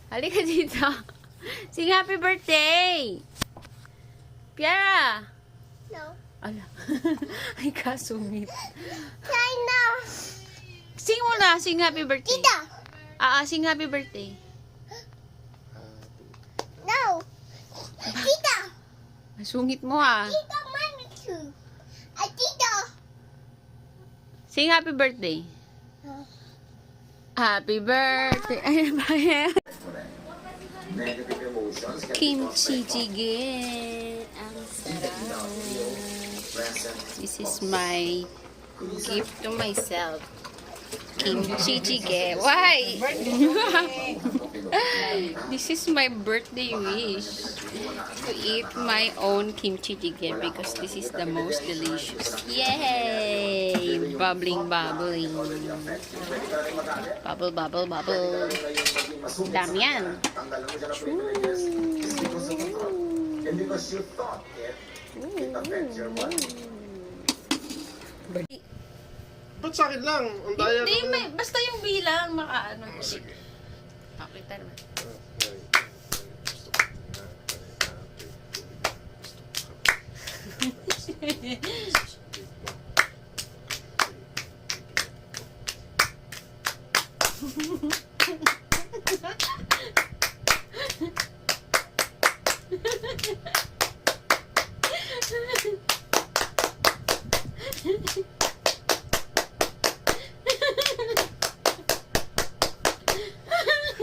Halika dito. Sing happy birthday! Piara! No. Ala. Ay, kasungit. China. Sing mo na. Sing happy birthday. Tita. Sing happy birthday. No. Tita. Sungit mo ah. Tita Manichu. Tita. Sing happy birthday. Happy birthday. Ay, ba yan? Kimchi jjigae. Ang sarap. This is my gift to myself. Kimchi jjigae. Why? This is my birthday wish. To eat my own kimchi jjigae because this is the most delicious. Yay! Bubbling, bubbling. Bubble, bubble, bubble. Dami yan. Ba't sa akin lang? Ang daya Hindi, ko may, basta yung bilang makaano. Pakita naman.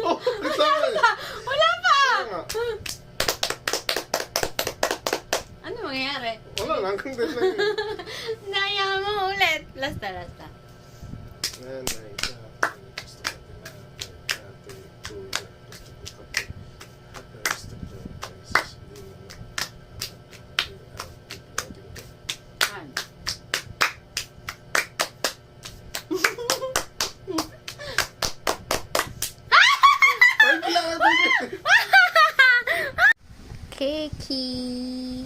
Oh, ito eh. Wala pa! Nga. Ano mangyayari? Wala lang, hanggang din lang yun. Naya mo ulit. Lasta, lasta. Ay, kailangan din. Cakey.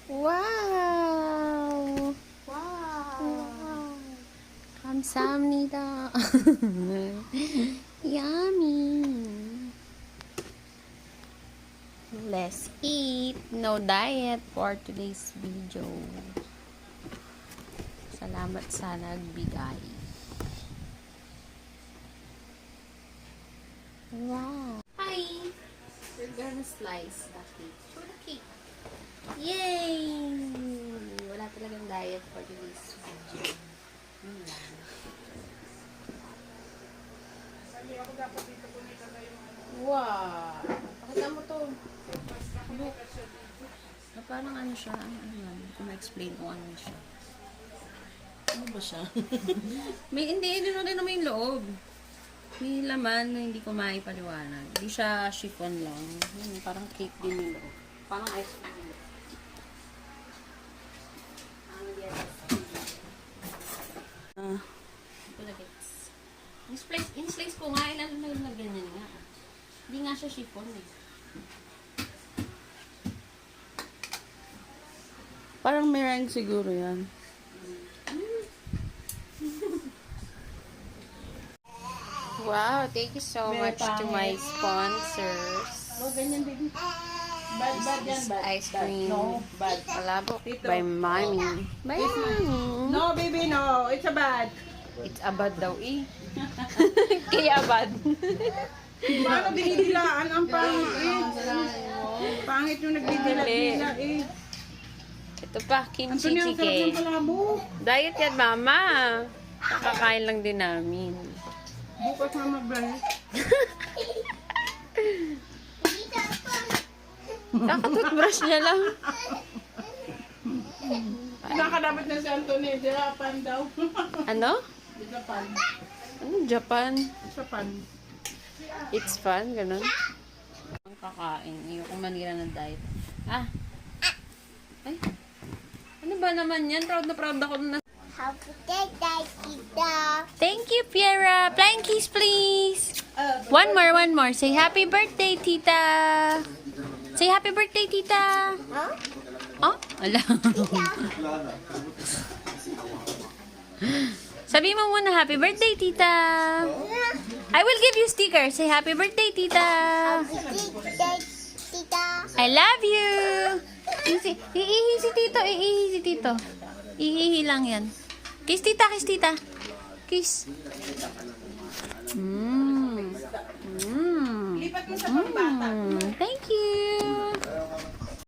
Wow. Wow. 감사합니다. Yummy. Let's eat. No diet for today's video. Salamat sa nagbigay. Wow. Hi. We're gonna slice the cake. Show the cake. Yay! Wala talagang diet for today's video. Wow! Pakita mo to. Look. Parang ano siya? Ano yan? Kung ma-explain kung ano siya. Ano ba siya? Hindi naman yung loob. May laman na hindi ko maipaliwanag. Hindi siya chiffon lang. Parang cake din yung loob. Parang ice cream din. Ito na gets. In-slice ko nga, ilan na ganyan nga. Hindi nga siya chiffon eh. Parang meringue siguro yan. Wow, thank you so much to my sponsors. Ganyan, baby. Bad yan, bad. Ice cream. No, bad. Palabok Dito. by Mommy. By Mommy. No, baby, no. It's a bad. It's abad daw eh. Kaya abad. Paano dinidilaan ang pangit eh? Pangit yung nagdidila-dila eh. Ito pa, kimchi Antonio, ang sarap ng jjigae. palabo. Diet yan, Mama. Kakakain lang din namin. Bukas na mag-break. Kakatoothbrush niya lang. Nakakadapat na si Antonio. Japan daw. Ano? Japan. Ano, Japan? Japan. It's fun, ganun. Ang kakain. Ayoko manira ng diet. Ah. Ay. Ano ba naman yan? Proud na proud ako na. Happy birthday, Tita. Thank you, Piera. Flying kiss, please. One more. Say happy birthday, Tita. Say happy birthday, Tita. Huh? Oh, ala. Sabi mo muna, happy birthday, tita. I will give you sticker. Say happy birthday, tita. Tita. I love you. Iihi si tito, iihi si tito. Iihi lang yan. Kiss tita, kiss tita. Kiss. Lipat mo sa pambata.